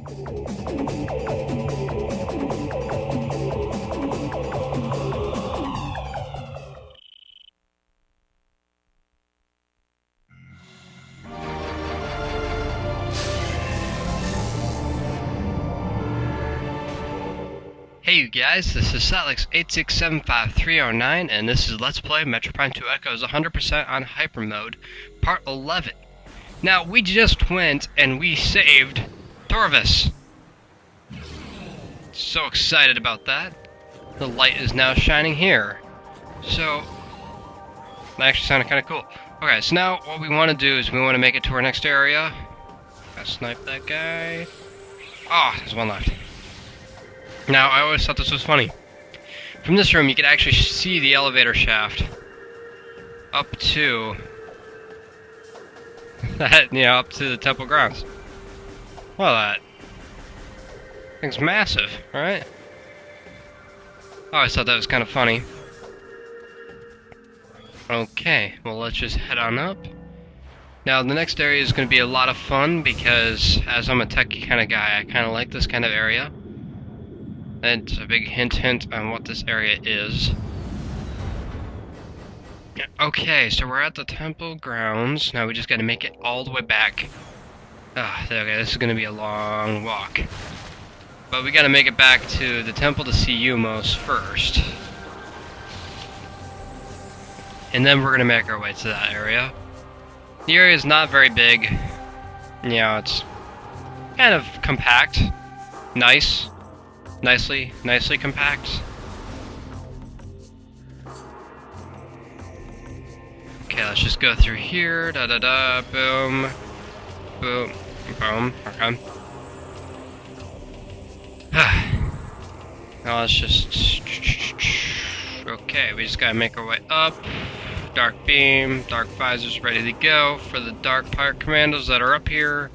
Hey you guys, this is Satlex867539, and this is Let's Play Metroid 2 Echoes 100% on Hypermode, Part 11. Now, we just went and we saved Torvus. So excited about that. The light is now shining here. So, that actually sounded kind of cool. Okay, so now what we want to do is we want to make it to our next area. Gotta snipe that guy. Oh, there's one left. Now, I always thought this was funny. From this room, you can actually see the elevator shaft up to that, up to the temple grounds. Well, that thing's massive, right? I always thought that was kind of funny. Okay, well, let's just head on up. Now, the next area is going to be a lot of fun because, as I'm a techie kind of guy, I kind of like this kind of area. That's a big hint on what this area is. Okay, so we're at the temple grounds. Now we just gotta make it all the way back. Okay, this is gonna be a long walk. But we gotta make it back to the temple to see U-Mos first. And then we're gonna make our way to that area. The area is not very big. It's kind of compact. Nice. Nicely compact. Okay, let's just go through here. Boom. Boom. Boom. Okay. Now let's just... Okay, we just gotta make our way up. Dark beam, dark visors ready to go for the dark pirate commandos that are up here.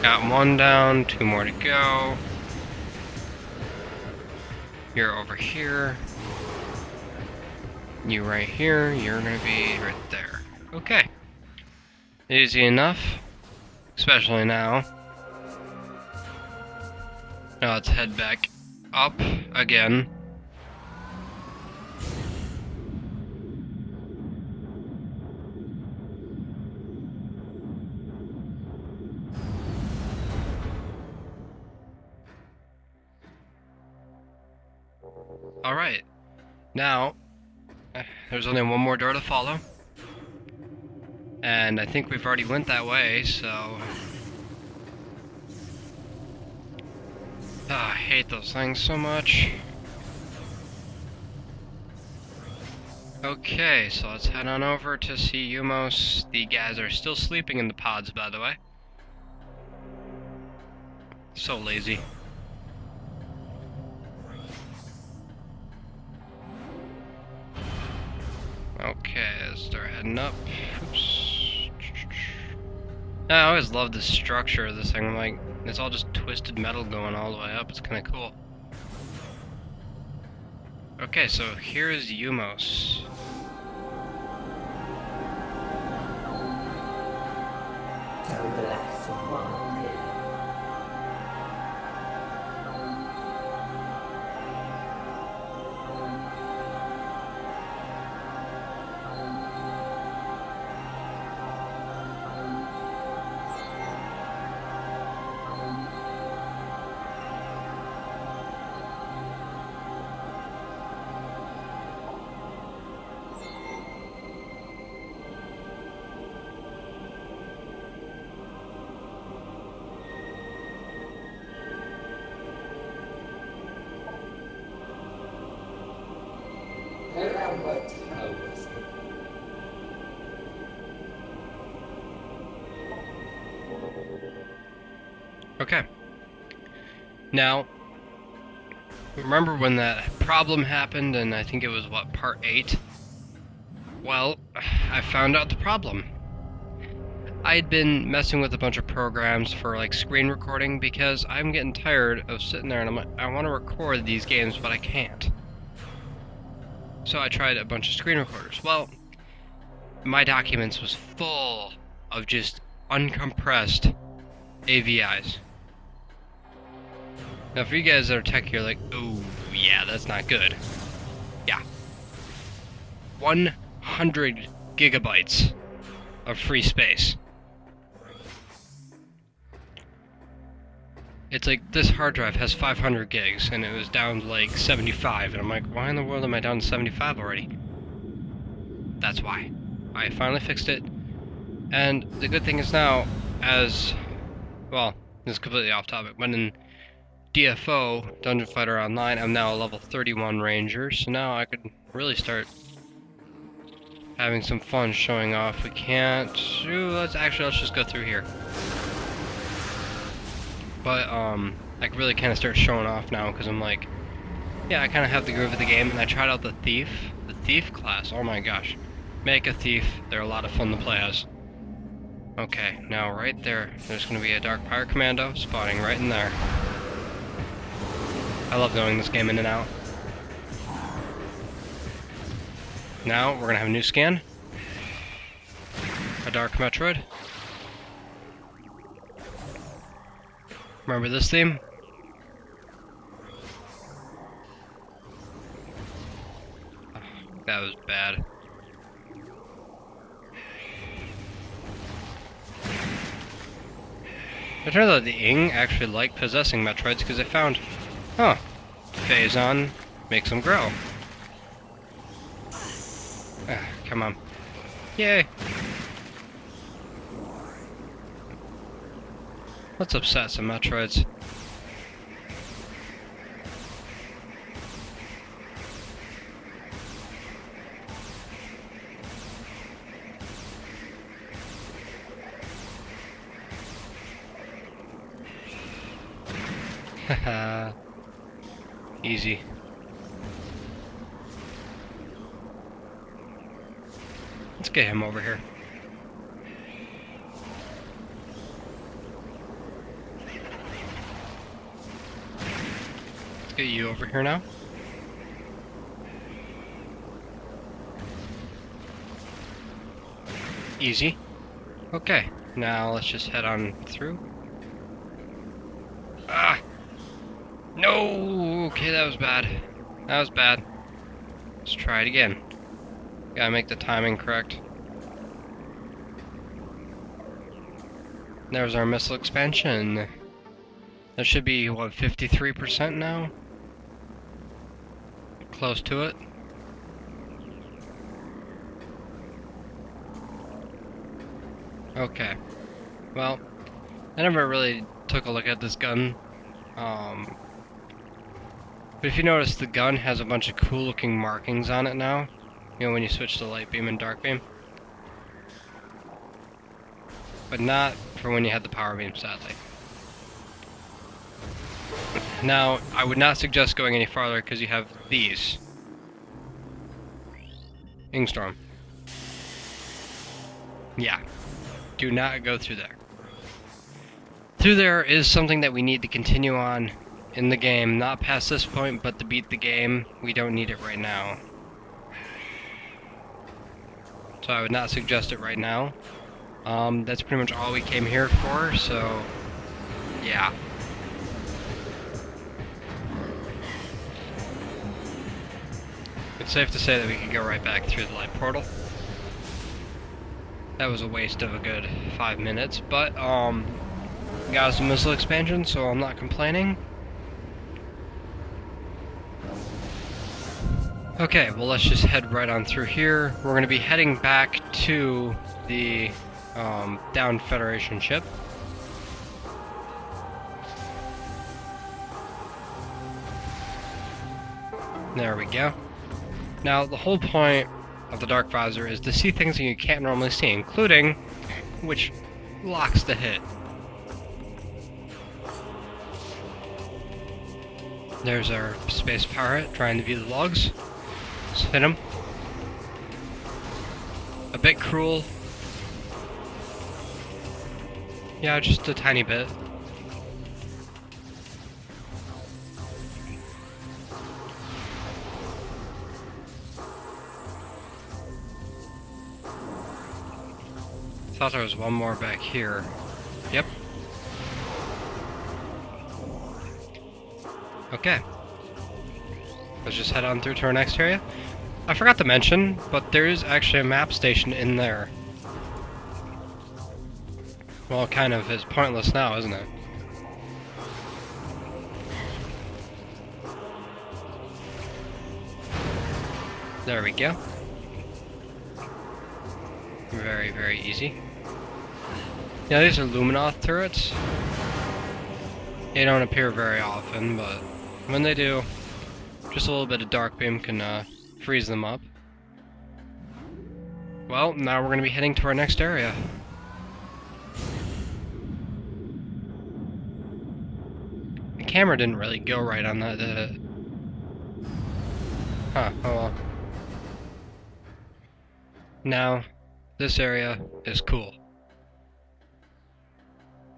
Got one down, two more to go. You're over here. You right here, you're gonna be right there. Okay. Easy enough. Especially now. Now let's head back up again. Alright, now, there's only one more door to follow, and I think we've already went that way, so... I hate those things so much. Okay, so let's head on over to see U-Mos. The guys are still sleeping in the pods, by the way. So lazy. Okay, let's start heading up. Oops. I always love the structure of this thing. Like, it's all just twisted metal going all the way up. It's kind of cool. Okay, so here's U-Mos. Okay. Now, remember when that problem happened, and I think it was, what, part 8? Well, I found out the problem. I'd been messing with a bunch of programs for, like, screen recording because I'm getting tired of sitting there and I'm like, I want to record these games, but I can't. So I tried a bunch of screen recorders. Well, my documents was full of just uncompressed AVIs. Now for you guys that are tech, you're like, oh yeah, that's not good. Yeah. 100 gigabytes of free space. It's like this hard drive has 500 gigs and it was down to like 75, and I'm like, why in the world am I down to 75 already? That's why. I finally fixed it, and the good thing is now, as well, this is completely off topic, but in DFO, Dungeon Fighter Online, I'm now a level 31 ranger, so now I could really start having some fun showing off. We can't... Ooh, let's just go through here. But, I can really kind of start showing off now, because I'm like, yeah, I kind of have the groove of the game, and I tried out the Thief class. Oh my gosh. Make a Thief. They're a lot of fun to play as. Okay, now right there, there's going to be a Dark Pirate Commando spawning right in there. I love knowing this game in and out. Now, we're going to have a new scan. A Dark Metroid. Remember this theme? Oh, that was bad. It turns out the Ing actually like possessing Metroids because they found, Phazon makes them grow. Come on. Yay! Let's upset some Metroids. Haha. Easy. Let's get him over here. Let's get you over here now. Easy. Okay, now let's just head on through. Ah! No! Okay, that was bad. That was bad. Let's try it again. Gotta make the timing correct. There's our missile expansion. That should be, what, 53% now? Close to it. Okay. Well, I never really took a look at this gun. But if you notice, the gun has a bunch of cool looking markings on it now. You know, when you switch to light beam and dark beam. But not for when you had the power beam, sadly. Now, I would not suggest going any farther because you have these. Ingstorm. Yeah. Do not go through there. Through there is something that we need to continue on in the game. Not past this point, but to beat the game. We don't need it right now. So I would not suggest it right now. That's pretty much all we came here for, so yeah. It's safe to say that we could go right back through the light portal. That was a waste of a good 5 minutes, but got us a missile expansion, so I'm not complaining. Okay, well let's just head right on through here. We're going to be heading back to the downed Federation ship. There we go. Now, the whole point of the Dark Visor is to see things that you can't normally see, including which locks the hit. There's our space pirate trying to view the logs. Let's hit him. A bit cruel. Yeah, just a tiny bit. Thought there was one more back here. Yep. Okay. Let's just head on through to our next area. I forgot to mention, but there is actually a map station in there. Well, it kind of is pointless now, isn't it? There we go. Very, very easy. Yeah, these are Luminoth turrets. They don't appear very often, but when they do, just a little bit of dark beam can freeze them up. Well, now we're going to be heading to our next area. The camera didn't really go right on that, did it? Huh, oh well. Now, this area is cool.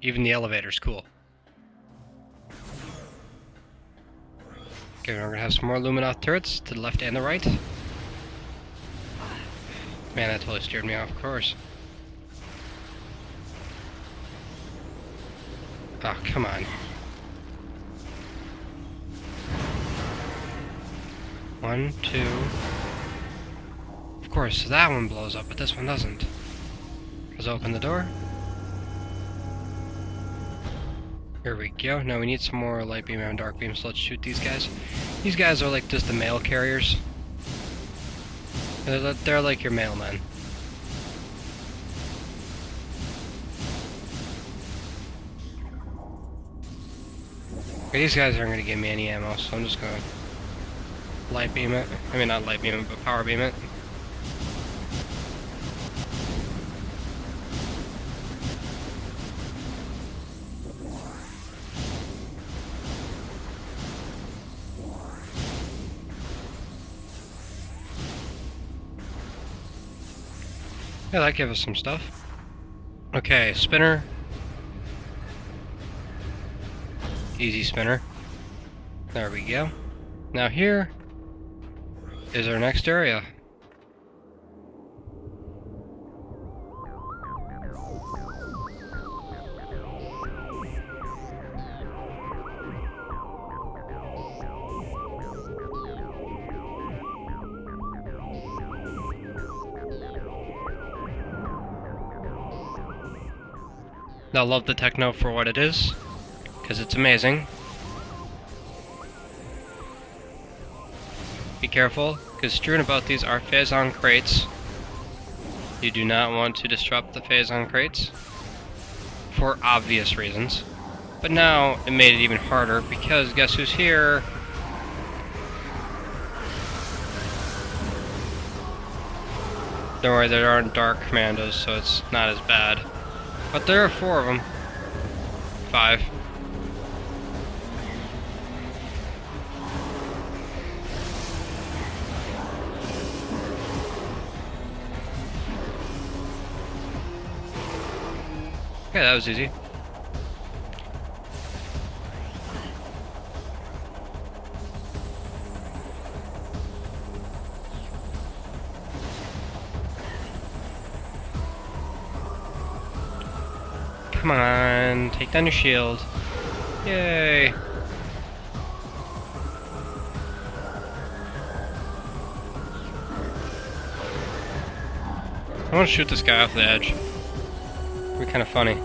Even the elevator's cool. Okay, we're gonna have some more Luminoth turrets to the left and the right. Man, that totally steered me off course. Oh, come on. One, two. Of course, that one blows up, but this one doesn't. Let's open the door. Here we go. Now we need some more light beam and dark beam, so let's shoot these guys. These guys are like just the mail carriers. They're like your mailmen. Okay, these guys aren't going to give me any ammo, so I'm just going to light beam it. I mean, not light beam it, but power beam it. Yeah, that gave us some stuff. Okay, spinner. Easy spinner. There we go. Now here is our next area. I love the techno for what it is, because it's amazing. Be careful, because strewn about these are phazon crates. You do not want to disrupt the phazon crates, for obvious reasons. But now, it made it even harder, because guess who's here? Don't worry, there aren't dark commandos, so it's not as bad. But there are 4 of them. 5. Okay, that was easy. Come on, take down your shield. Yay! I want to shoot this guy off the edge. It'd be kind of funny.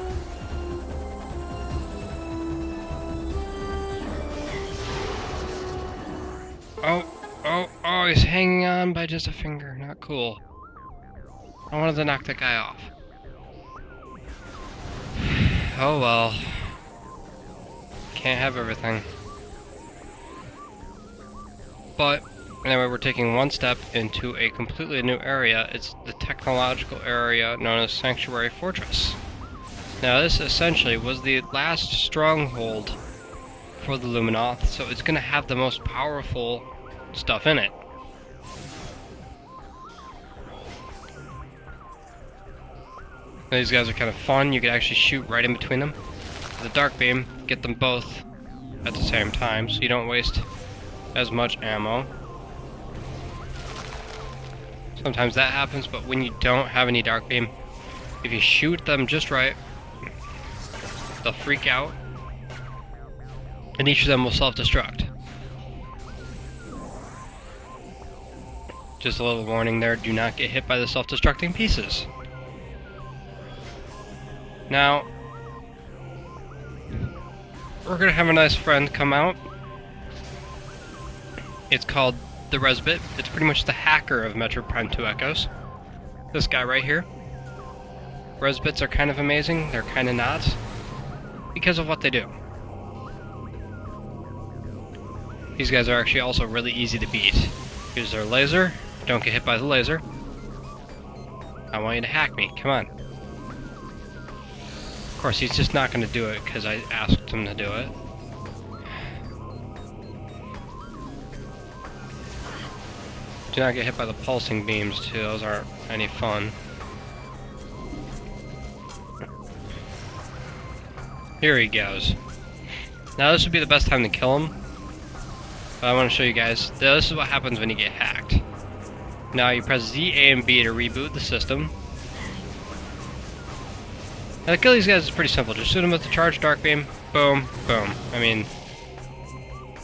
Oh, he's hanging on by just a finger. Not cool. I wanted to knock that guy off. Oh well. Can't have everything. But, anyway, we're taking one step into a completely new area. It's the technological area known as Sanctuary Fortress. Now, this essentially was the last stronghold for the Luminoth, so it's going to have the most powerful stuff in it. These guys are kind of fun. You can actually shoot right in between them. The dark beam, get them both at the same time, so you don't waste as much ammo. Sometimes that happens, but when you don't have any dark beam, If you shoot them just right, they'll freak out, and each of them will self-destruct. Just a little warning there, do not get hit by the self-destructing pieces. Now, we're gonna have a nice friend come out. It's called the Resbit. It's pretty much the hacker of Metroid Prime 2 Echoes. This guy right here. Resbits are kind of amazing, they're kind of not, because of what they do. These guys are actually also really easy to beat. Here's their laser. Don't get hit by the laser. I want you to hack me. Come on. Of course, he's just not going to do it because I asked him to do it. Do not get hit by the pulsing beams, too. Those aren't any fun. Here he goes. Now this would be the best time to kill him. But I want to show you guys. This is what happens when you get hacked. Now you press Z, A, and B to reboot the system. Now to kill these guys is pretty simple. Just shoot them with the charged dark beam. Boom, boom. I mean,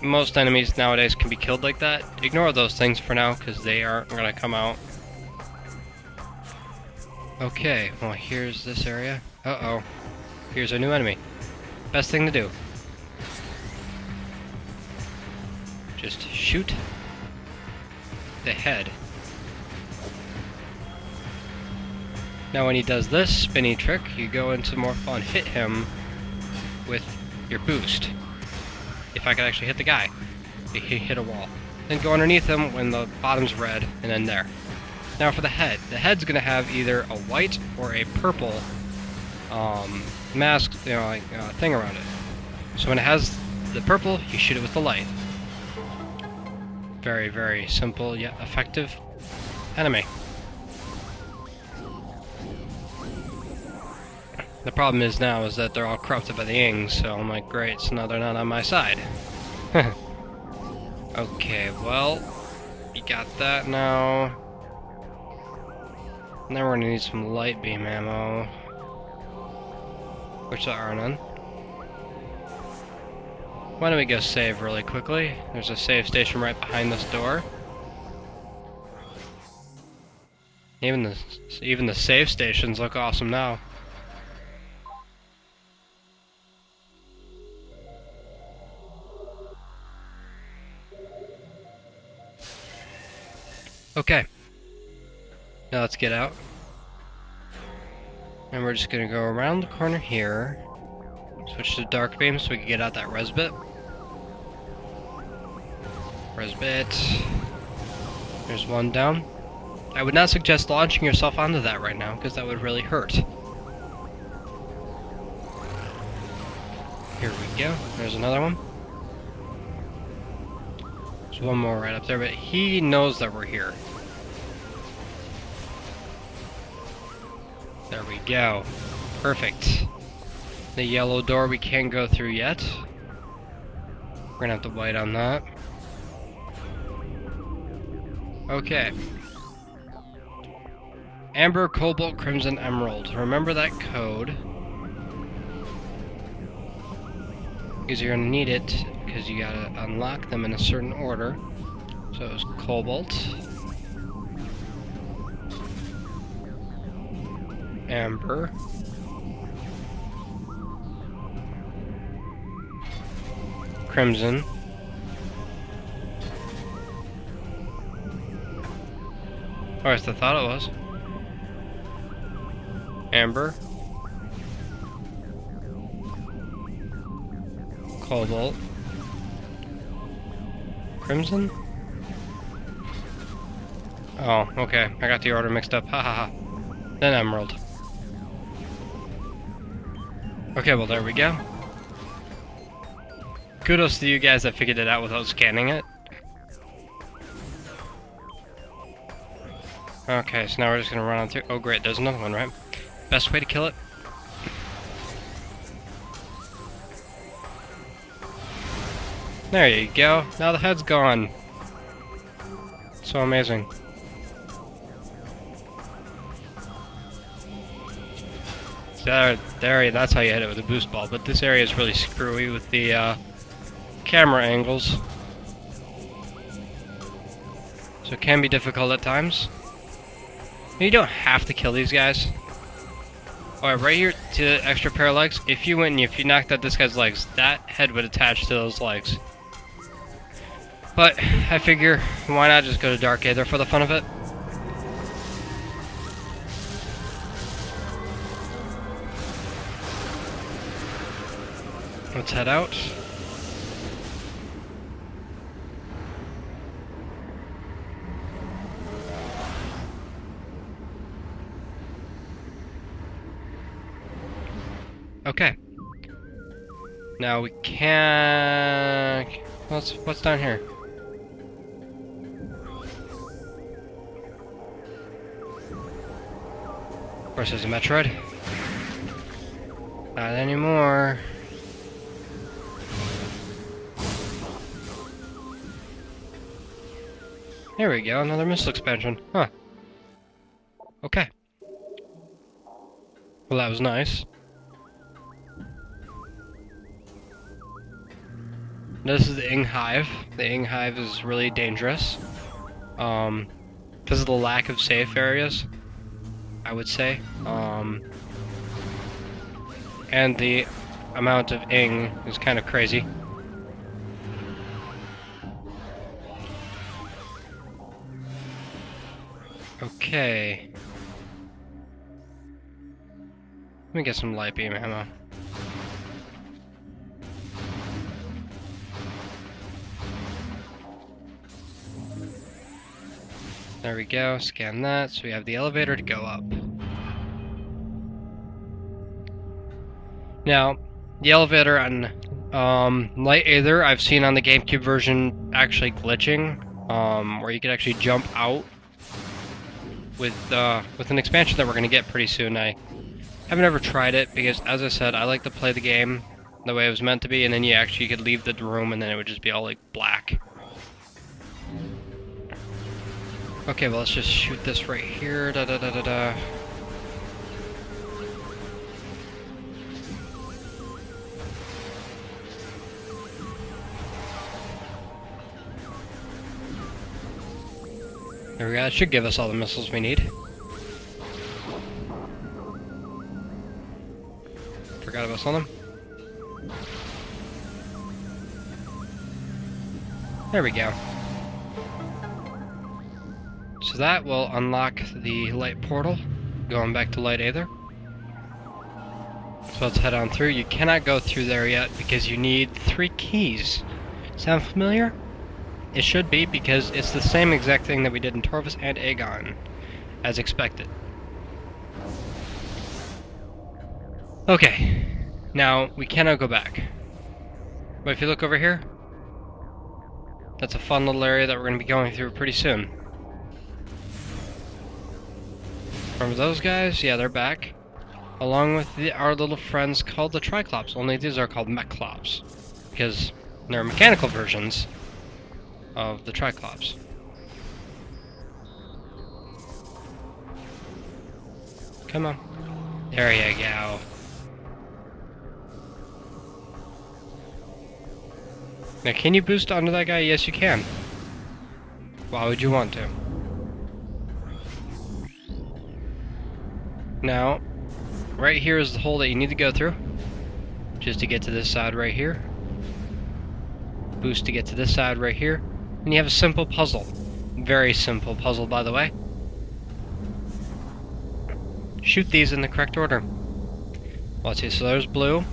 most enemies nowadays can be killed like that. Ignore those things for now, because they aren't going to come out. Okay, well here's this area. Uh-oh. Here's our new enemy. Best thing to do. Just shoot the head. Now when he does this spinny trick, you go into more fun. Hit him with your boost. If I could actually hit the guy. He hit a wall. Then go underneath him when the bottom's red, and then there. Now for the head. The head's gonna have either a white or a purple mask, thing around it. So when it has the purple, you shoot it with the light. Very, very simple yet effective enemy. The problem is now is that they're all corrupted by the Ings, so I'm like, great, so now they're not on my side. Okay, well, you got that now. Now we're gonna need some light beam ammo, which there are none. Why don't we go save really quickly? There's a save station right behind this door. Even the save stations look awesome now. Okay. Now let's get out. And we're just gonna go around the corner here. Switch to dark beam so we can get out that Resbit. Resbit. There's one down. I would not suggest launching yourself onto that right now, because that would really hurt. Here we go. There's another one. There's one more right up there, but he knows that we're here. There we go. Perfect. The yellow door we can't go through yet. We're gonna have to wait on that. Okay. Amber, Cobalt, Crimson, Emerald. Remember that code. Because you're gonna need it, because you gotta unlock them in a certain order. So it was Cobalt. Amber. Crimson. Or as I thought it was. Amber. Cobalt. Crimson? Oh, okay. I got the order mixed up. Ha ha ha. Then Emerald. Okay, well there we go. Kudos to you guys that figured it out without scanning it. Okay, so now we're just gonna run on through. Oh great, there's another one, right? Best way to kill it? There you go. Now the head's gone. So amazing. There, that's how you hit it with a boost ball. But this area is really screwy with the camera angles. So it can be difficult at times. You don't have to kill these guys. Alright, right here to the extra pair of legs. If you went and if you knocked out this guy's legs, that head would attach to those legs. But I figure, why not just go to Dark Aether for the fun of it? Let's head out. Okay. Now we can... What's down here? Of course, there's a Metroid. Not anymore. There we go, another missile expansion. Huh. Okay. Well, that was nice. This is the Ing Hive. The Ing Hive is really dangerous. Because of the lack of safe areas, I would say. And the amount of Ing is kind of crazy. Okay. Let me get some light beam ammo. There we go, scan that, so we have the elevator to go up. Now, the elevator on Light Aether, I've seen on the GameCube version actually glitching, where you could actually jump out with an expansion that we're going to get pretty soon. I haven't ever tried it, because as I said, I like to play the game the way it was meant to be, and then you actually could leave the room and then it would just be all like black. Okay, well, let's just shoot this right here. Da da da da da. There we go. That should give us all the missiles we need. Forgot about some of them. There we go. So that will unlock the light portal, going back to Light Aether. So let's head on through. You cannot go through there yet because you need 3 keys. Sound familiar? It should be, because it's the same exact thing that we did in Torvus and Aegon, as expected. Okay, now we cannot go back. But if you look over here, that's a fun little area that we're going to be going through pretty soon. Remember those guys? Yeah, they're back. Along with our little friends called the Triclops, only these are called Mechclops, because they're mechanical versions of the Triclops. Come on. There you go. Now, can you boost onto that guy? Yes, you can. Why would you want to? Now, right here is the hole that you need to go through, just to get to this side right here. Boost to get to this side right here. And you have a simple puzzle. Very simple puzzle, by the way. Shoot these in the correct order. Well, let's see, so there's blue.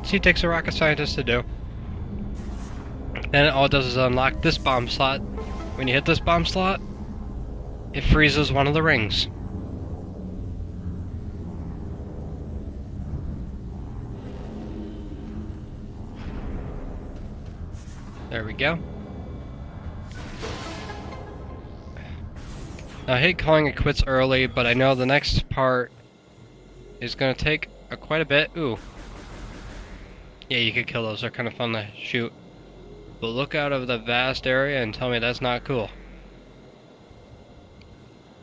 See, it takes a rocket scientist to do. Then all it does is unlock this bomb slot. When you hit this bomb slot, it freezes one of the rings. There we go. I hate calling it quits early, but I know the next part is going to take quite a bit. Ooh. Yeah, you could kill those. They're kind of fun to shoot. but look out of the vast area and tell me that's not cool.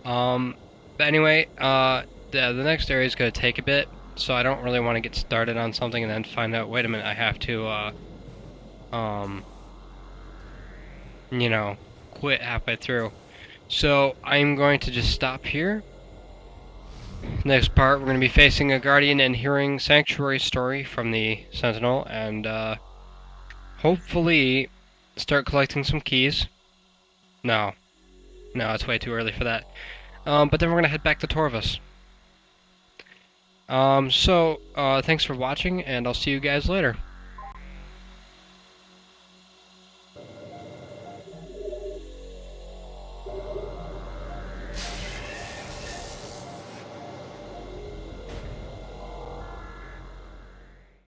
But anyway, the next area is going to take a bit, so I don't really want to get started on something and then find out, wait a minute, I have to, you know, quit halfway through. So I'm going to just stop here. Next part, we're going to be facing a Guardian and hearing Sanctuary story from the Sentinel, and hopefully start collecting some keys. No, it's way too early for that. But then we're going to head back to Torvus. Thanks for watching, and I'll see you guys later.